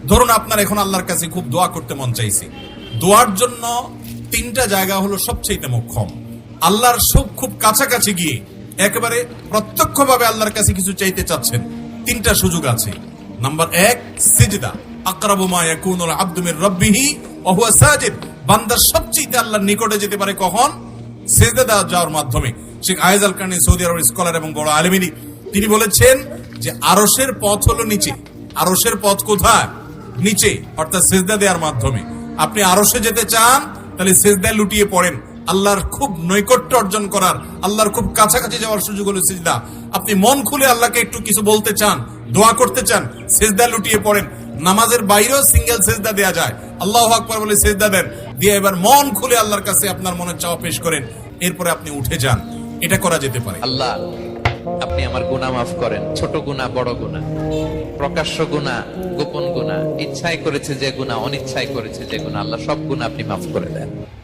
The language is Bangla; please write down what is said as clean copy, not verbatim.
ধরুন আপনার এখন আল্লাহর কাছে খুব দোয়া করতে মন চাইছে, দোয়ার জন্য তিনটা জায়গা হলো সবচেয়ে মোক্ষম। আল্লাহর সব খুব কাছাকাছি গিয়ে একেবারে প্রত্যক্ষভাবে আল্লাহর কাছে কিছু চাইতে চাচ্ছেন, তিনটা সুযোগ আছে। নাম্বার এক, সিজদা। আকরাবু মা ইয়াকুনুল আবদু মির রাব্বিহি ওয়া হুয়া সাজিদ। বান্দা সবচেয়ে আল্লাহর নিকটে যেতে পারে কখন? সিজদা যাওয়ার মাধ্যমে। শেখ আয়েজ আল কারনী, সৌদি আরবের স্কলার এবং বড় আলেমিনী, তিনি বলেছেন যে আরশের পথ হলো নিচে। আরশের পথ কোথায়? নিচে, অর্থাৎ সিজদা দেওয়ার মাধ্যমে। আপনি আরশে যেতে চান, তাহলে সিজদায় লুটিয়ে পড়েন। আল্লাহর খুব নৈকট্য অর্জন করার, আল্লাহর খুব কাছাকাছি যাওয়ার সুযোগ হলো সিজদা। আপনি মন খুলে আল্লাহকে একটু কিছু বলতে চান, দোয়া করতে চান, সিজদায় লুটিয়ে পড়েন। নামাজের বাইরেও সিঙ্গেল সিজদা দেয়া যায়, আল্লাহু আকবার বলে সিজদা দেন, দিয়ে এবার মন খুলে আল্লাহর কাছে আপনার মনের চাওয়া পেশ করেন, এরপরে আপনি উঠে যান। এটা করা যেতে পারে। আল্লাহ, আপনি আমার গুনাহ মাফ করেন, ছোট গুনাহ, বড় গুনাহ, প্রকাশ্য গুনাহ, গোপন গুনাহ, ইচ্ছায় করেছে যে গুনাহ, অনিচ্ছায় করেছে যে গুনাহ, আল্লাহ সব গুনাহ আপনি মাফ করে দেন।